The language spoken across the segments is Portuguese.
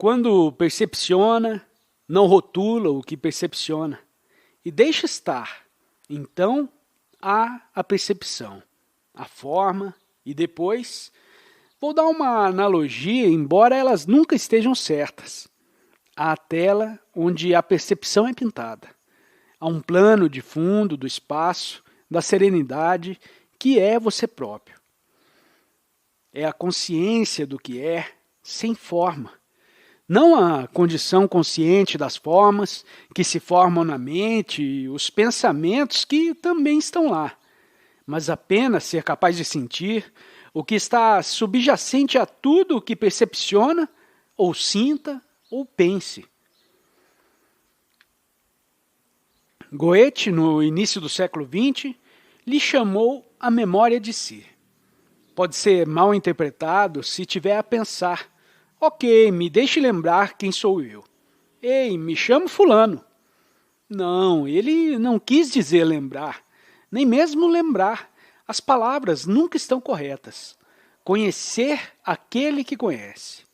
Quando percepciona, não rotula o que percepciona e deixa estar. Então, há a percepção, a forma e depois, vou dar uma analogia, embora elas nunca estejam certas. Há a tela onde a percepção é pintada. Há um plano de fundo do espaço, da serenidade, que é você próprio. É a consciência do que é, sem forma. Não a condição consciente das formas que se formam na mente, os pensamentos que também estão lá, mas apenas ser capaz de sentir o que está subjacente a tudo o que percepciona, ou sinta, ou pense. Goethe, no início do século XX, lhe chamou a memória de si. Pode ser mal interpretado se tiver a pensar: ok, me deixe lembrar quem sou eu. Ei, me chamo fulano. Não, ele não quis dizer lembrar, nem mesmo lembrar. As palavras nunca estão corretas. Conhecer aquele que conhece.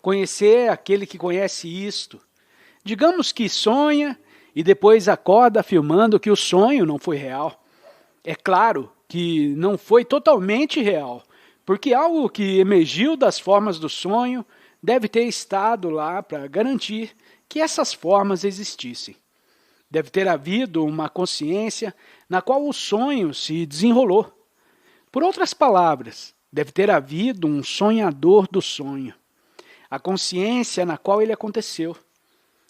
Conhecer aquele que conhece isto. Digamos que sonha e depois acorda afirmando que o sonho não foi real. É claro que não foi totalmente real, porque algo que emergiu das formas do sonho deve ter estado lá para garantir que essas formas existissem. Deve ter havido uma consciência na qual o sonho se desenrolou. Por outras palavras, deve ter havido um sonhador do sonho. A consciência na qual ele aconteceu.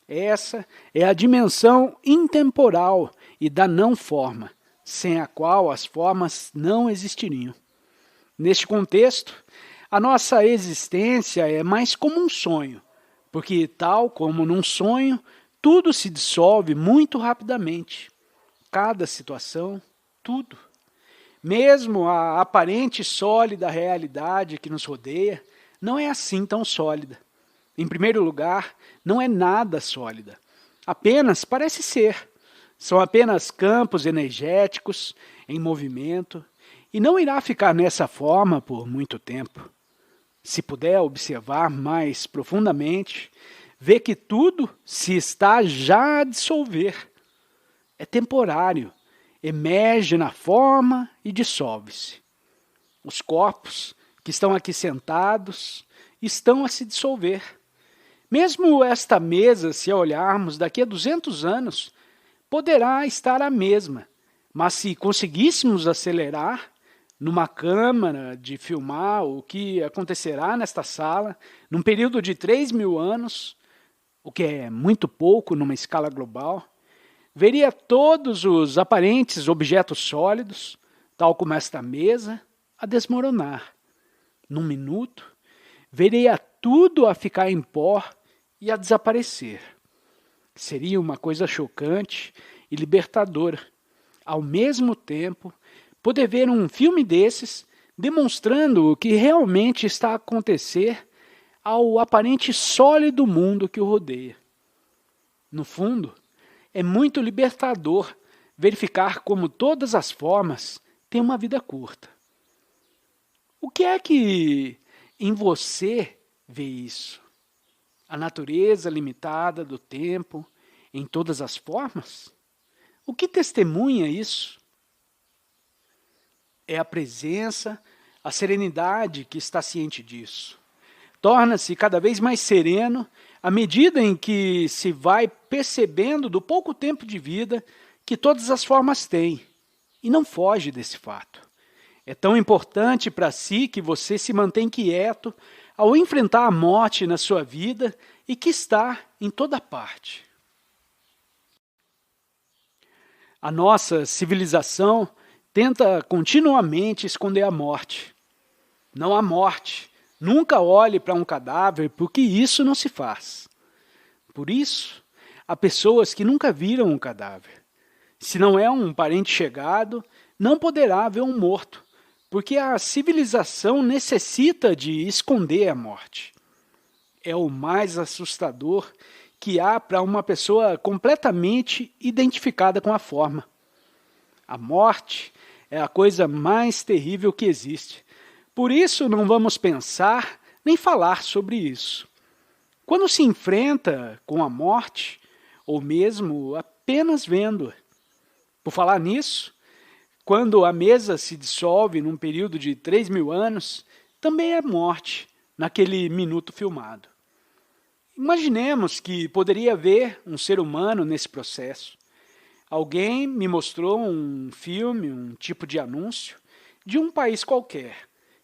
Essa é a dimensão intemporal e da não-forma, sem a qual as formas não existiriam. Neste contexto, a nossa existência é mais como um sonho, porque, tal como num sonho, tudo se dissolve muito rapidamente. Cada situação, tudo. Mesmo a aparente sólida realidade que nos rodeia, não é assim tão sólida. Em primeiro lugar, não é nada sólida. Apenas parece ser. São apenas campos energéticos em movimento e não irá ficar nessa forma por muito tempo. Se puder observar mais profundamente, vê que tudo se está já a dissolver. É temporário, emerge na forma e dissolve-se. Os corpos que estão aqui sentados estão a se dissolver. Mesmo esta mesa, se a olharmos daqui a 200 anos, poderá estar a mesma, mas se conseguíssemos acelerar numa câmara de filmar o que acontecerá nesta sala, num período de 3.000 anos, o que é muito pouco numa escala global, veria todos os aparentes objetos sólidos, tal como esta mesa, a desmoronar. Num minuto, veria tudo a ficar em pó e a desaparecer. Seria uma coisa chocante e libertadora. Ao mesmo tempo, poder ver um filme desses demonstrando o que realmente está a acontecer ao aparente sólido mundo que o rodeia. No fundo, é muito libertador verificar como todas as formas têm uma vida curta. O que é que em você vê isso? A natureza limitada do tempo em todas as formas? O que testemunha isso? É a presença, a serenidade que está ciente disso. Torna-se cada vez mais sereno à medida em que se vai percebendo do pouco tempo de vida que todas as formas têm, e não foge desse fato. É tão importante para si que você se mantém quieto ao enfrentar a morte na sua vida e que está em toda parte. A nossa civilização tenta continuamente esconder a morte. Não há morte. Nunca olhe para um cadáver, porque isso não se faz. Por isso, há pessoas que nunca viram um cadáver. Se não é um parente chegado, não poderá ver um morto, porque a civilização necessita de esconder a morte. É o mais assustador que há para uma pessoa completamente identificada com a forma. A morte é a coisa mais terrível que existe. Por isso não vamos pensar nem falar sobre isso. quando se enfrenta com a morte, ou mesmo apenas vendo-a. Por falar nisso, quando a mesa se dissolve num período de 3.000 anos, também é morte, naquele minuto filmado. Imaginemos que poderia haver um ser humano nesse processo. Alguém me mostrou um filme, um tipo de anúncio, de um país qualquer,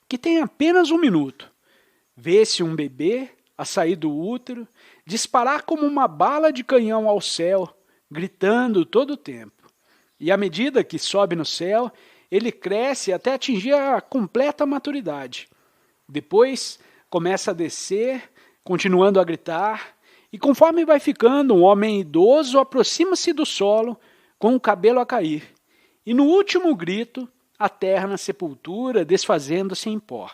que tem apenas 1 minuto. Vê-se um bebê a sair do útero, disparar como uma bala de canhão ao céu, gritando todo o tempo. E à medida que sobe no céu, ele cresce até atingir a completa maturidade. Depois, começa a descer, continuando a gritar, e conforme vai ficando um homem idoso, aproxima-se do solo, com o cabelo a cair. E no último grito, a terra na sepultura, desfazendo-se em pó.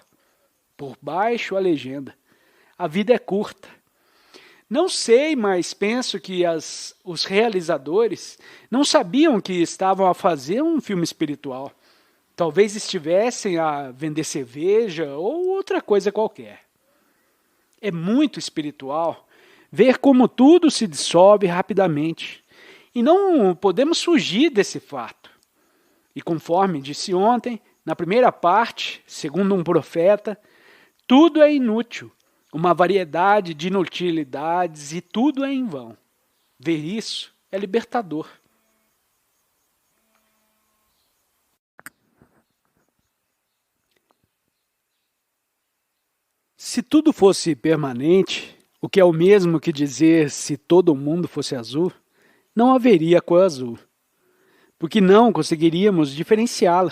Por baixo, a legenda: a vida é curta. Não sei, mas penso que os realizadores não sabiam que estavam a fazer um filme espiritual. Talvez estivessem a vender cerveja ou outra coisa qualquer. É muito espiritual ver como tudo se dissolve rapidamente. E não podemos fugir desse fato. E conforme disse ontem, na primeira parte, segundo um profeta, tudo é inútil, uma variedade de inutilidades e tudo é em vão. Ver isso é libertador. Se tudo fosse permanente, o que é o mesmo que dizer se todo mundo fosse azul, não haveria cor azul, porque não conseguiríamos diferenciá-la.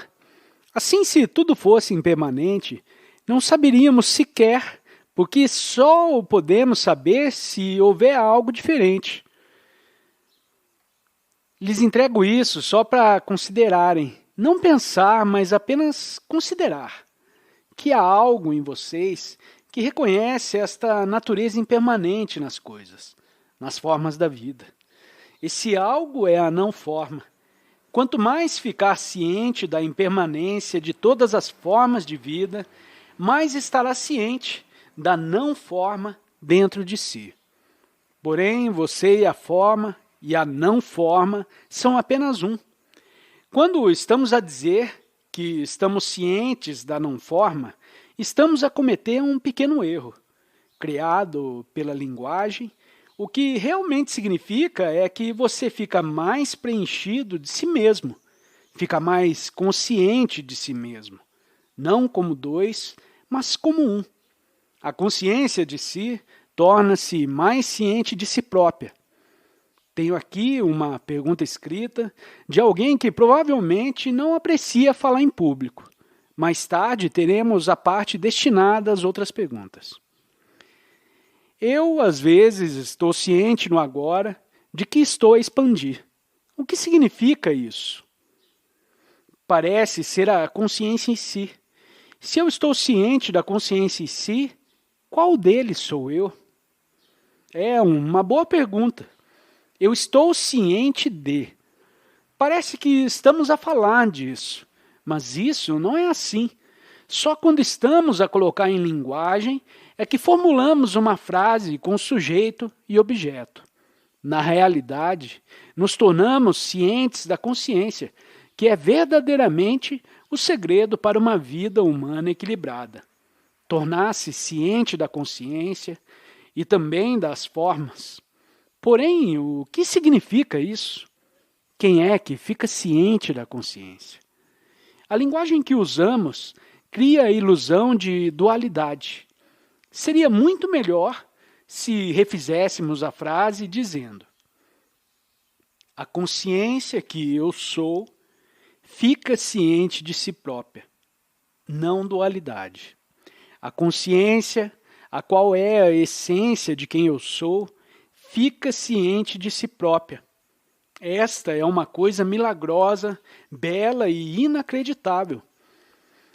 Assim, se tudo fosse impermanente, não saberíamos sequer, porque só podemos saber se houver algo diferente. Lhes entrego isso só para considerarem, não pensar, mas apenas considerar, que há algo em vocês que reconhece esta natureza impermanente nas coisas, nas formas da vida. Esse algo é a não-forma. Quanto mais ficar ciente da impermanência de todas as formas de vida, mais estará ciente da não-forma dentro de si. Porém, você e a forma e a não-forma são apenas um. Quando estamos a dizer que estamos cientes da não-forma, estamos a cometer um pequeno erro, criado pela linguagem. O que realmente significa é que você fica mais preenchido de si mesmo, fica mais consciente de si mesmo, não como dois, mas como um. A consciência de si torna-se mais ciente de si própria. Tenho aqui uma pergunta escrita de alguém que provavelmente não aprecia falar em público. Mais tarde teremos a parte destinada às outras perguntas. Eu, às vezes, estou ciente no agora de que estou a expandir. O que significa isso? Parece ser a consciência em si. Se eu estou ciente da consciência em si, qual deles sou eu? É uma boa pergunta. Eu estou ciente de. Parece que estamos a falar disso, mas isso não é assim. Só quando estamos a colocar em linguagem é que formulamos uma frase com sujeito e objeto. Na realidade, nos tornamos cientes da consciência, que é verdadeiramente o segredo para uma vida humana equilibrada. Tornar-se ciente da consciência e também das formas. Porém, o que significa isso? Quem é que fica ciente da consciência? A linguagem que usamos cria a ilusão de dualidade. Seria muito melhor se refizéssemos a frase dizendo: a consciência que eu sou fica ciente de si própria, não dualidade. A consciência, a qual é a essência de quem eu sou, fica ciente de si própria. Esta é uma coisa milagrosa, bela e inacreditável.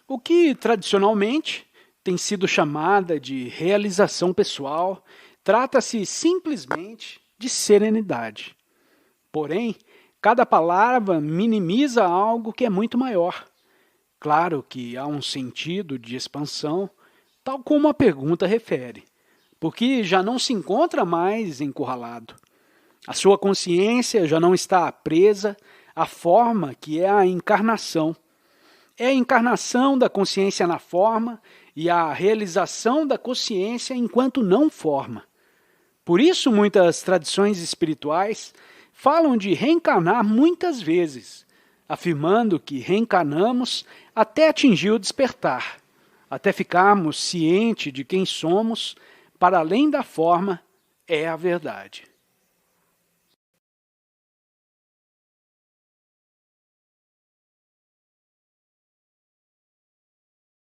O que, tradicionalmente, tem sido chamada de realização pessoal, trata-se simplesmente de serenidade. Porém, cada palavra minimiza algo que é muito maior. Claro que há um sentido de expansão, tal como a pergunta refere. porque já não se encontra mais encurralado. A sua consciência já não está presa à forma que é a encarnação. É a encarnação da consciência na forma e a realização da consciência enquanto não forma. Por isso, muitas tradições espirituais falam de reencarnar muitas vezes, afirmando que reencarnamos até atingir o despertar, até ficarmos cientes de quem somos, para além da forma, é a verdade.